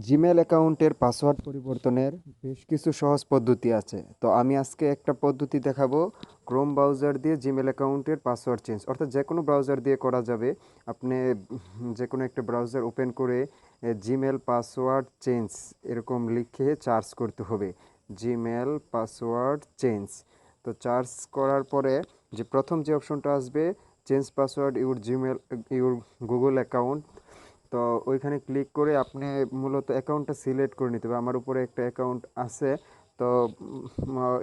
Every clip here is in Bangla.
জিমেল অ্যাকাউন্টের পাসওয়ার্ড পরিবর্তনের বেশ কিছু সহজ পদ্ধতি আছে। তো আমি আজকে একটা পদ্ধতি দেখাবো। ক্রোম ব্রাউজার দিয়ে জিমেল অ্যাকাউন্টের পাসওয়ার্ড চেঞ্জ, অর্থাৎ যে কোনো ব্রাউজার দিয়ে করা যাবে। আপনি যে কোনো একটা ব্রাউজার ওপেন করে জিমেল পাসওয়ার্ড চেঞ্জ এরকম লিখে সার্চ করতে হবে। জিমেল পাসওয়ার্ড চেঞ্জ, তো সার্চ করার পরে যে প্রথম যে অপশনটা আসবে, change password your Gmail your Google account, তো ওইখানে ক্লিক করে আপনি মূলত অ্যাকাউন্টটা সিলেক্ট করে নিতে হবে। আমার উপরে একটা অ্যাকাউন্ট আছে, তো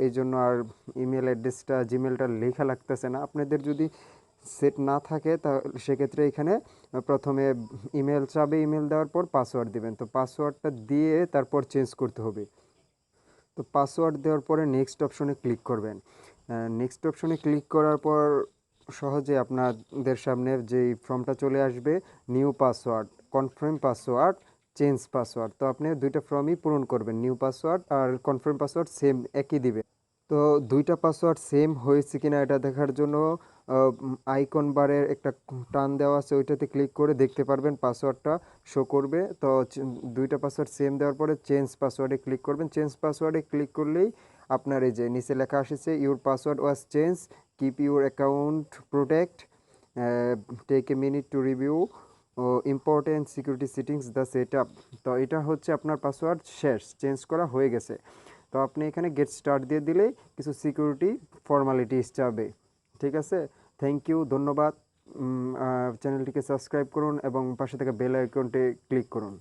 এই জন্য আর ইমেল অ্যাড্রেসটা জিমেলটা লেখা লাগতেছে না। আপনাদের যদি সেট না থাকে তা সেক্ষেত্রে এখানে প্রথমে ইমেল চাবে, ইমেল দেওয়ার পর পাসওয়ার্ড দিবেন। তো পাসওয়ার্ডটা দিয়ে তারপর চেঞ্জ করতে হবে। তো পাসওয়ার্ড দেওয়ার পরে নেক্সট অপশনে ক্লিক করবেন। নেক্সট অপশনে ক্লিক করার পর সহজে আপনাদের সামনে যেই ফর্মটা চলে আসবে, new password, confirm password, change password. তো আপনি দুইটা ফর্মই পূরণ করবেন, নিউ পাসওয়ার্ড আর কনফার্ম পাসওয়ার্ড সেম একই দিবেন। তো দুইটা পাসওয়ার্ড সেম হয়েছে কিনা এটা দেখার জন্য আইকন বারের একটা টান দেওয়া আছে, ওইটাতে ক্লিক করে দেখতে পারবেন, পাসওয়ার্ডটা শো করবে। তো দুইটা পাসওয়ার্ড সেম দেওয়ার পরে চেঞ্জ পাসওয়ার্ডে ক্লিক করবেন। চেঞ্জ পাসওয়ার্ডে ক্লিক করলেই আপনার এই যে নিচে লেখা আসছে, your password was change, keep your account protect, take a minute to review important security settings the set up. তো এটা হচ্ছে আপনার পাসওয়ার্ড শেষ, চেঞ্জ করা হয়ে গেছে। তো আপনি এখানে গেট স্টার্ট দিয়ে দিলেই কিছু সিকিউরিটি ফর্মালিটিস যাবে। ঠিক আছে, থ্যাংক ইউ, ধন্যবাদ। চ্যানেলটিকে সাবস্ক্রাইব করুন এবং পাশে থাকা বেল আইকনটি ক্লিক করুন।